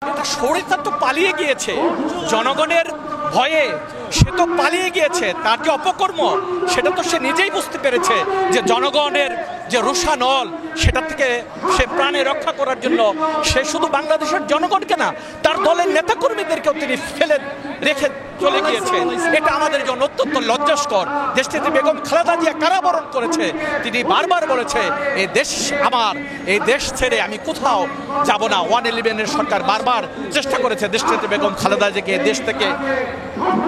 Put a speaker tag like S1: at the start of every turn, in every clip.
S1: এটা স্বৈরাচার তো পালিয়ে গিয়েছে জনগণের ভয়ে, সে তো পালিয়ে গিয়েছে। তার যে অপকর্ম সেটা তো সে নিজেই বুঝতে পেরেছে যে জনগণের যে রোষানল সেটা থেকে সে প্রাণে রক্ষা করার জন্য সে শুধু বাংলাদেশের জনগণকে না, তার দলের নেতাকর্মীদেরকেও তিনি ফেলে রেখে চলে গিয়েছেন। এটা আমাদের জন্য অত্যন্ত লজ্জাস্কর। দেশটিতে বেগম খালেদা জিয়া কারাবরণ করেছে, তিনি বারবার বলেছে এই দেশ আমার, এই দেশ ছেড়ে আমি কোথাও যাব না। 111-এর সরকার বারবার চেষ্টা করেছে দেশটিতে বেগম খালেদা জিয়াকে দেশ থেকে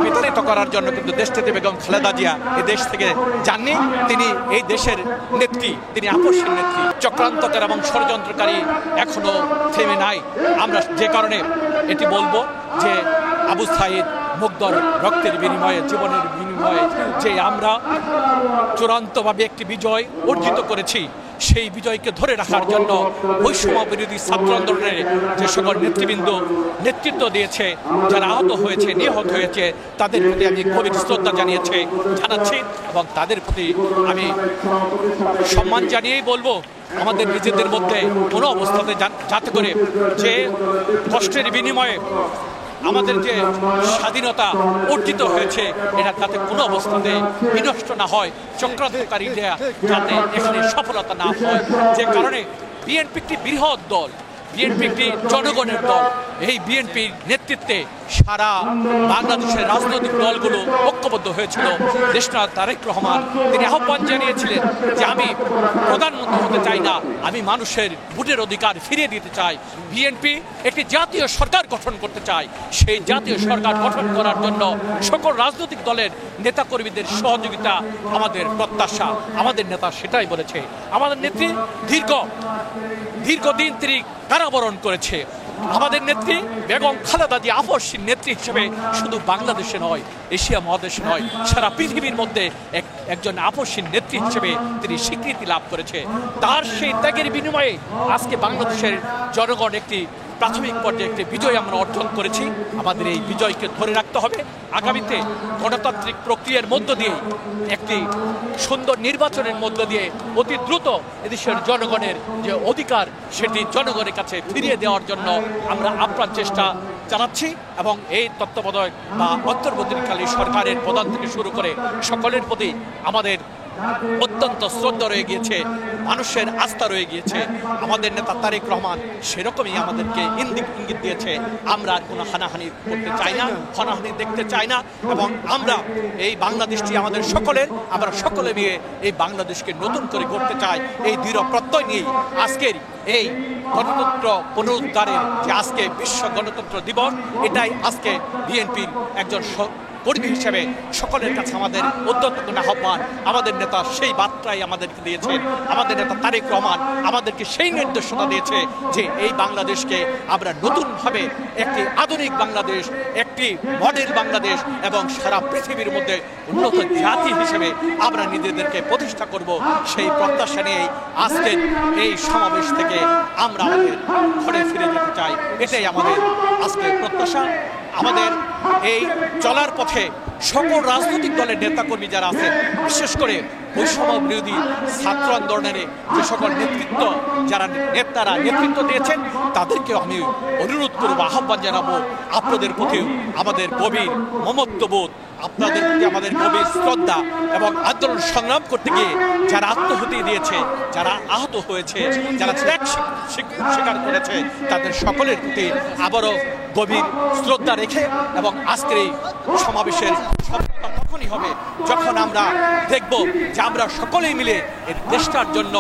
S1: বিতাড়িত করার জন্য, কিন্তু দেশটিতে বেগম খালেদা জিয়া এই দেশ থেকে যাননি। তিনি এই দেশের নেত্রী, তিনি আপসীর নেত্রী। চক্রান্তকারী এবং ষড়যন্ত্রকারী এখনো থেমে নাই। আমরা যে কারণে এটি বলবো যে আবু সাঈদ মুগ্ধর রক্তের বিনিময়ে, জীবনের বিনিময়ে যে আমরা চূড়ান্তভাবে একটি বিজয় অর্জিত করেছি, সেই বিজয়কে ধরে রাখার জন্য বৈষম্য বিরোধী ছাত্র আন্দোলনের যে সকল নেতৃবৃন্দ নেতৃত্ব দিয়েছে, যারা আহত হয়েছে, নিহত হয়েছে, তাদের প্রতি আমি গভীর শ্রদ্ধা জানাচ্ছি এবং তাদের প্রতি আমি সম্মান জানিয়েই বলবো আমাদের নিজেদের মধ্যে কোনো অবস্থাতে যাতে করে যে কষ্টের বিনিময়ে আমাদের যে স্বাধীনতা অর্জিত হয়েছে এটা যাতে কোনো অবস্থাতে বিনষ্ট না হয়, চক্রান্তকারীরা যাতে এখানে সফলতা না হয়। যে কারণে বিএনপি একটি বৃহৎ দল, বিএনপি একটি জনগণের দল। এই বিএনপির নেতৃত্বে সারা বাংলাদেশের রাজনৈতিক দলগুলো ঐক্যবদ্ধ হয়েছিল। দেশনায়ক তারেক রহমান তিনি আহ্বান জানিয়েছিলেন যে আমি প্রধানমন্ত্রী হতে চাই না, আমি মানুষের ভোটের অধিকার ফিরিয়ে দিতে চাই। বিএনপি একটি জাতীয় সরকার গঠন করতে চায়। সেই জাতীয় সরকার গঠন করার জন্য সকল রাজনৈতিক দলের নেতাকর্মীদের সহযোগিতা আমাদের প্রত্যাশা। আমাদের নেতা সেটাই বলেছে। আমাদের নেত্রী দীর্ঘদিন তিনি কারাবরণ করেছে। আমাদের নেত্রী বেগম খালেদা জিয়া আপসীর নেত্রী হিসেবে শুধু বাংলাদেশে নয়, এশিয়া মহাদেশে নয়, সারা পৃথিবীর মধ্যে একজন আপসীর নেত্রী হিসেবে তিনি স্বীকৃতি লাভ করেছে। তার সেই ত্যাগের বিনিময়ে আজকে বাংলাদেশের জনগণ একটি প্রাথমিক পর্যায়ে একটি বিজয় আমরা অর্জন করেছি। আমাদের এই বিজয়কে ধরে রাখতে হবে। আগামীতে গণতান্ত্রিক প্রক্রিয়ার মধ্য দিয়ে একটি সুন্দর নির্বাচনের মধ্য দিয়ে অতি দ্রুত এদেশের জনগণের যে অধিকার সেটি জনগণের কাছে ফিরিয়ে দেওয়ার জন্য আমরা আপ্রাণ চেষ্টা চালাচ্ছি এবং এই তত্ত্বাবধায়ক বা অন্তর্বর্তীকালীন সরকারের প্রধান থেকে শুরু করে সকলের প্রতি আমাদের অত্যন্ত শ্রদ্ধা রয়ে গিয়েছে, মানুষের আস্থা রয়ে গিয়েছে। আমাদের নেতা তারেক রহমান সেরকমই আমাদেরকে ইঙ্গিত দিয়েছে, আমরা আর কোনো হানাহানি করতে চাই না, হানাহানি দেখতে চাই না এবং আমরা এই বাংলাদেশটি আমাদের সকলের, আমরা সকলে মিলে এই বাংলাদেশকে নতুন করে গড়তে চাই। এই দৃঢ় প্রত্যয় নিয়েই আজকের এই গণতন্ত্র পুনরুদ্ধারের যে আজকে বিশ্ব গণতন্ত্র দিবস, এটাই আজকে বিএনপির একজন কর্মী হিসেবে সকলের কাছে আমাদের উদ্যতপূর্ণ আহ্বান। আমাদের নেতা সেই বার্তাই আমাদেরকে দিয়েছেন। আমাদের নেতা তারেক রহমান আমাদেরকে সেই নির্দেশনা দিয়েছে যে এই বাংলাদেশকে আমরা নতুনভাবে একটি আধুনিক বাংলাদেশ, একটি মডেল বাংলাদেশ এবং সারা পৃথিবীর মধ্যে উন্নত জাতি হিসেবে আমরা নিজেদেরকে প্রতিষ্ঠা করব। সেই প্রত্যাশা নিয়েই আজকের এই সমাবেশ থেকে আমরা আমাদের ঘরে ফিরে যেতে চাই। এটাই আমাদের আজকে প্রত্যাশা। আমাদের এই চলার পথে সকল রাজনৈতিক দলের নেতাকর্মী যারা আছেন, বিশেষ করে বৈষম্য বিরোধী ছাত্র আন্দোলনের যে সকল নেতৃত্ব যারা নেতারা নেতৃত্ব দিয়েছেন, তাদেরকে আমি অনুরোধ করব, আহ্বান জানাবো, আপনাদের প্রতি আমাদের গভীর মমত্ববোধ, আপনাদের প্রতি আমাদের গভীর শ্রদ্ধা এবং আন্দোলন সংগ্রাম করতে গিয়ে যারা আত্মহুতি দিয়েছে, যারা আহত হয়েছে, যারা ত্যাগ স্বীকার করেছে, তাদের সকলের প্রতি আবারও গভীর শ্রদ্ধা রেখে এবং আজকের এই সমাবেশের সফলতা তখনই হবে যখন আমরা দেখব যে আমরা সকলেই মিলে এই দেশটার জন্য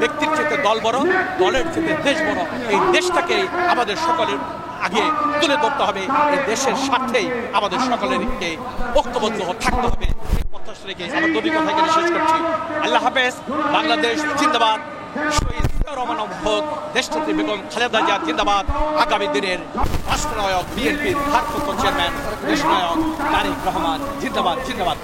S1: ব্যক্তির চেয়ে দল বড়, দলের চেয়ে দেশ বড়, এই দেশটাকে আমাদের সকলের আগে তুলে ধরতে হবে। এই দেশের স্বার্থেই আমাদের সকলেরকে ঐক্যবদ্ধ থাকতে হবে। প্রত্যাশা রেখে আমার দুটি কথা এখানে শেষ করছি। আল্লাহ হাফেজ। বাংলাদেশ জিন্দাবাদ। দেশটিতে বেগম খালেদা জিয়া জিন্দাবাদ। আগামী দিনের রাষ্ট্রনায়ক বিএনপির ভারপ্রাপ্ত চেয়ারম্যান দেশনায়ক তারেক রহমান জিন্দাবাদ।